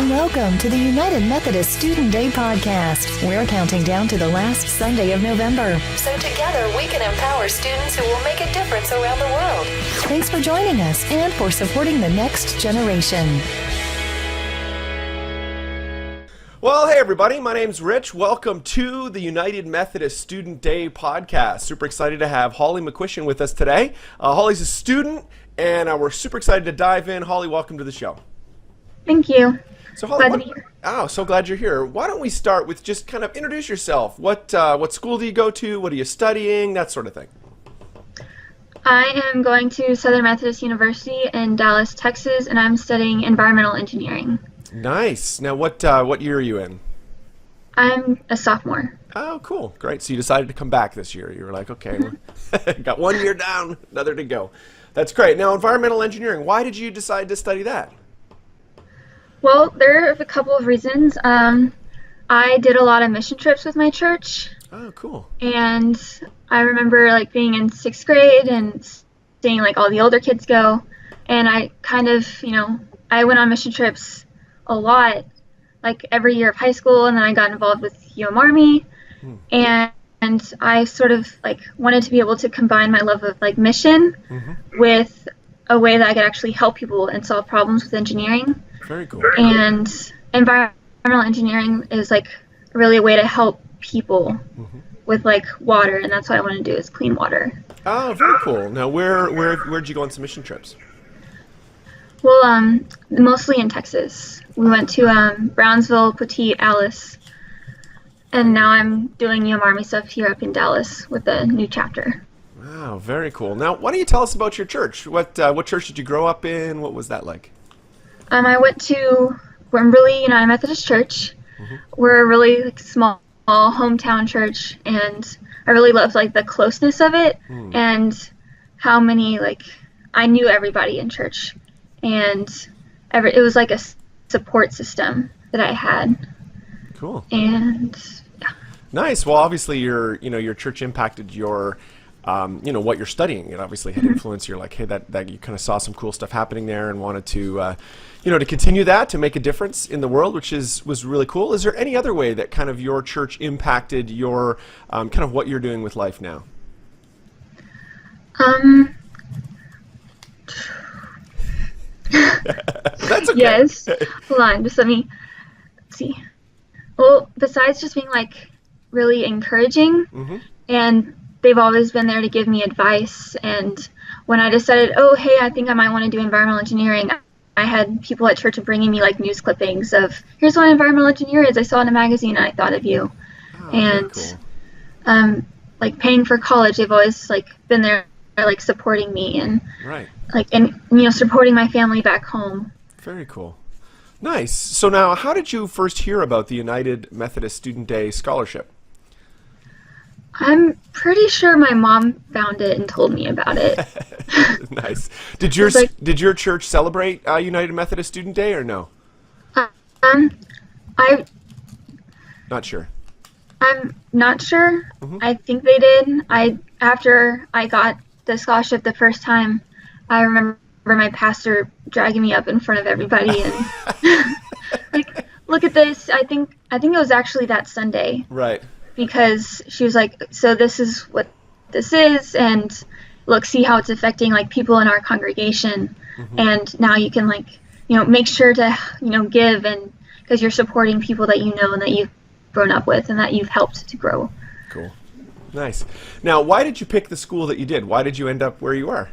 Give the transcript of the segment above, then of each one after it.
Welcome to the United Methodist Student Day podcast. We're counting down to the last Sunday of November, so together we can empower students who will make a difference around the world. Thanks for joining us and for supporting the next generation. Well, hey everybody, my name's Rich. Welcome to the United Methodist Student Day podcast. Super excited to have Holly McCuistion with us today. Holly's a student, and we're super excited to dive in. Holly, welcome to the show. Thank you. So Holly, glad to be here. Oh, so glad you're here. Why don't we start with just kind of introduce yourself. What school do you go to? What are you studying? That sort of thing. I am going to Southern Methodist University in Dallas, Texas, and I'm studying environmental engineering. Nice. Now, what year are you in? I'm a sophomore. Oh, cool. Great. So you decided to come back this year. You were like, okay, got 1 year down, another to go. That's great. Now, environmental engineering, why did you decide to study that? Well, there are a couple of reasons. I did a lot of mission trips with my church. Oh, cool. And I remember being in 6th grade and seeing all the older kids go. And I kind of, I went on mission trips a lot, every year of high school, and then I got involved with Army. And I sort of wanted to be able to combine my love of mission with a way that I could actually help people and solve problems with engineering. Very cool. And environmental engineering is really a way to help people with water, and that's what I want to do is clean water. Oh, very cool. Now, where'd you go on some mission trips? Well, mostly in Texas. We went to Brownsville, Petite, Alice, and now I'm doing Army stuff here up in Dallas with a new chapter. Wow, very cool. Now, why don't you tell us about your church? What church did you grow up in? What was that like? I went to Wimberley United Methodist Church. We're a really small hometown church, and I really loved the closeness of it and how many I knew everybody in church, and it was a support system that I had. Cool. And yeah. Nice. Well, obviously your church impacted your what you're studying. It obviously had influence. You're like, hey, that you kind of saw some cool stuff happening there and wanted to to continue that, to make a difference in the world, which was really cool. Is there any other way that kind of your church impacted your kind of what you're doing with life now? That's okay. Yes. Hold on, just let's see. Well, besides just being really encouraging, and they've always been there to give me advice, and when I decided, oh, hey, I think I might want to do environmental engineering, I had people at church bringing me news clippings of, here's what an environmental engineer is. I saw it in a magazine and I thought of you. Oh, and cool. Paying for college, they've always been there supporting me and right. Supporting my family back home. Very cool. Nice. So now, how did you first hear about the United Methodist Student Day scholarship? I'm pretty sure my mom found it and told me about it. Nice. Did your church celebrate United Methodist Student Day or no? Not sure. I'm not sure. I think they did. After I got the scholarship the first time, I remember my pastor dragging me up in front of everybody and look at this. I think it was actually that Sunday. Right. Because she was like, so this is what this is, and look, see how it's affecting people in our congregation, and now you can make sure to give, and because you're supporting people that you know and that you've grown up with and that you've helped to grow. Cool. Nice. Now, why did you pick the school that you did? Why did you end up where you are?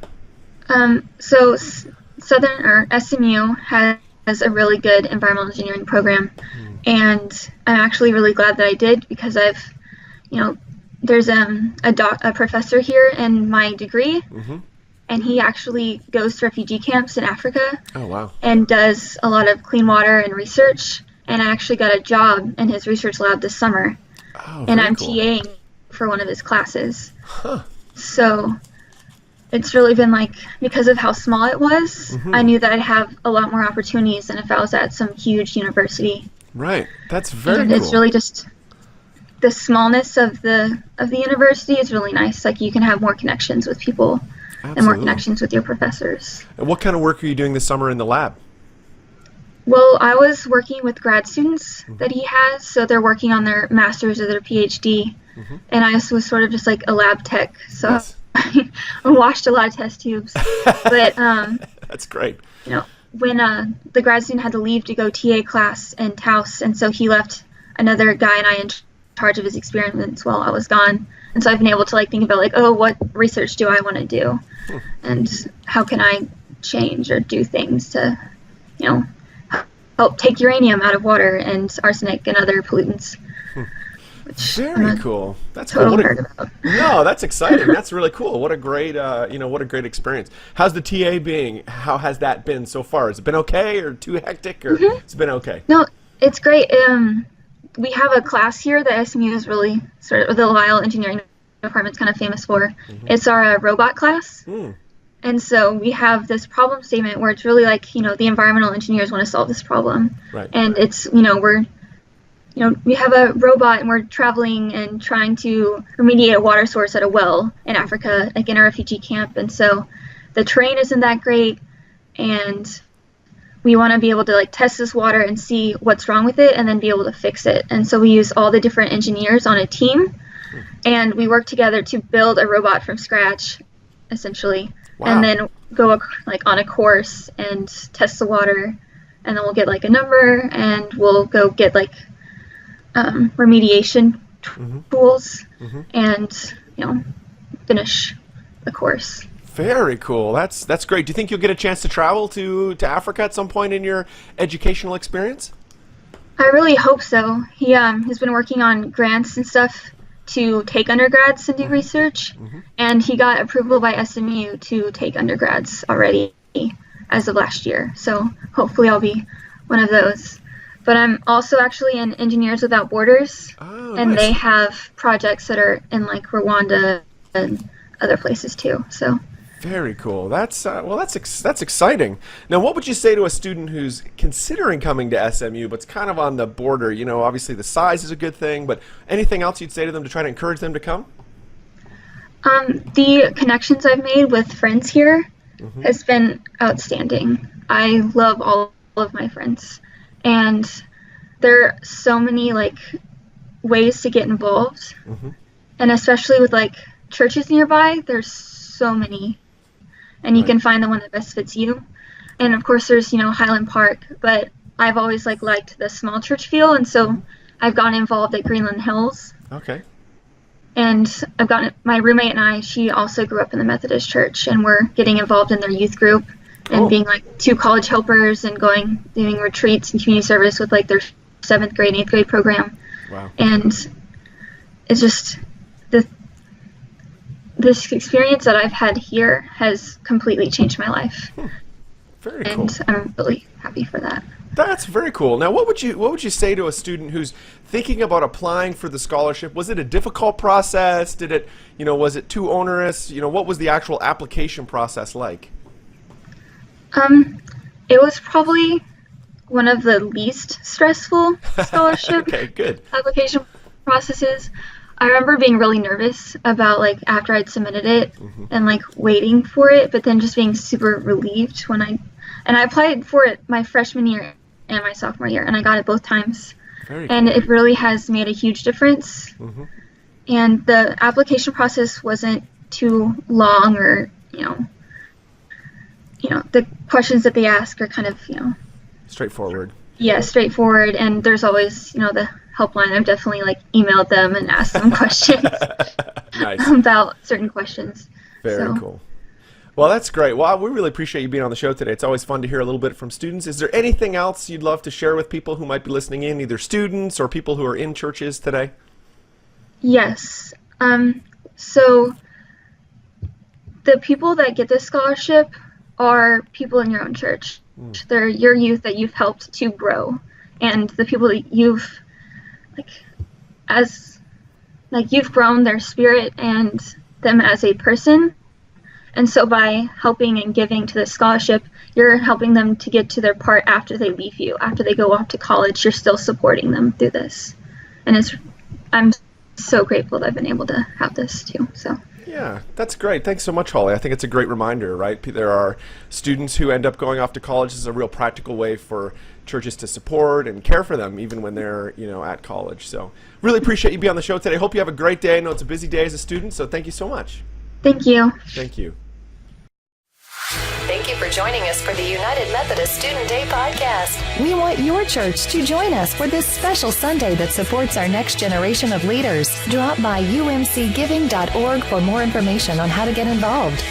So Southern or SMU has a really good environmental engineering program. And I'm actually really glad that I did, because there's a professor here in my degree, and he actually goes to refugee camps in Africa. Oh, wow. And does a lot of clean water and research, and I actually got a job in his research lab this summer. Oh, and I'm cool. TAing for one of his classes. Huh. So it's really been because of how small it was, I knew that I'd have a lot more opportunities than if I was at some huge university. Right. That's very cool. It's really just the smallness of the university is really nice. You can have more connections with people. Absolutely. And more connections with your professors. And what kind of work are you doing this summer in the lab? Well, I was working with grad students that he has, so they're working on their master's or their PhD, and I was sort of just like a lab tech, so Yes. I washed a lot of test tubes. But That's great. you know, when the grad student had to leave to go TA class in Taos, and so he left another guy and I in charge of his experiments while I was gone. And so I've been able to like think about like, oh, what research do I want to do, and how can I change or do things to, help take uranium out of water and arsenic and other pollutants. Very cool. That's Total cool. nerd about. No, that's exciting. That's really cool. What a great, what a great experience. How's the TA being? How has that been so far? Has it been okay or too hectic, or it's been okay? No, it's great. We have a class here that SMU is really the Lyle Engineering Department's kind of famous for. It's our robot class. And so we have this problem statement where it's really like, the environmental engineers want to solve this problem. Right. And it's, we have a robot and we're traveling and trying to remediate a water source at a well in Africa, like in a refugee camp. And so the terrain isn't that great, and we want to be able to like test this water and see what's wrong with it and then be able to fix it. And so we use all the different engineers on a team, and we work together to build a robot from scratch, essentially. Wow. And then go like on a course and test the water, and then we'll get like a number, and we'll go get like remediation tools, and finish the course. Very cool. That's great. Do you think you'll get a chance to travel to Africa at some point in your educational experience? I really hope so. He has been working on grants and stuff to take undergrads and do research, and he got approval by SMU to take undergrads already as of last year. So hopefully I'll be one of those. But I'm also actually in Engineers Without Borders, and they have projects that are in like Rwanda and other places too. So very cool. That's that's exciting. Now, what would you say to a student who's considering coming to SMU but's kind of on the border? Obviously the size is a good thing, but anything else you'd say to them to try to encourage them to come? The connections I've made with friends here has been outstanding. I love all of my friends, and there are so many like ways to get involved, and especially with like churches nearby, there's so many, and you can find the one that best fits you. And of course there's Highland Park, but I've always liked the small church feel, and so I've gotten involved at Greenland Hills. Okay. And I've gotten my roommate and she also grew up in the Methodist Church, and we're getting involved in their youth group and being like 2 college helpers and doing retreats and community service with like their 7th grade and 8th grade program. Wow. And it's just this experience that I've had here has completely changed my life. Very cool. And I'm really happy for that. That's very cool. Now, what would you say to a student who's thinking about applying for the scholarship? Was it a difficult process? Was it too onerous? What was the actual application process like? It was probably one of the least stressful scholarship Okay, good. application processes. I remember being really nervous about like after I'd submitted it and like waiting for it, but then just being super relieved when I applied for it my freshman year and my sophomore year, and I got it both times. Very cool. And it really has made a huge difference. And the application process wasn't too long, or the questions that they ask are kind of Straightforward. Yeah, straightforward, and there's always the helpline. I've definitely like emailed them and asked them questions Nice. about certain questions. Very cool. Well, that's great. Well, we really appreciate you being on the show today. It's always fun to hear a little bit from students. Is there anything else you'd love to share with people who might be listening in, either students or people who are in churches today? Yes. So the people that get this scholarship are people in your own church. They're your youth that you've helped to grow, and the people that you've you've grown their spirit and them as a person. And so by helping and giving to this scholarship, you're helping them to get to their part after they leave you. After they go off to college, you're still supporting them through this. And I'm so grateful that I've been able to have this too. So. Yeah, that's great. Thanks so much, Holly. I think it's a great reminder, right? There are students who end up going off to college. This is a real practical way for churches to support and care for them even when they're, at college. So really appreciate you being on the show today. Hope you have a great day. I know it's a busy day as a student, so thank you so much. Thank you. Thank you. Thank you for joining us for the United Methodist Student Day podcast. We want your church to join us for this special Sunday that supports our next generation of leaders. Drop by umcgiving.org for more information on how to get involved.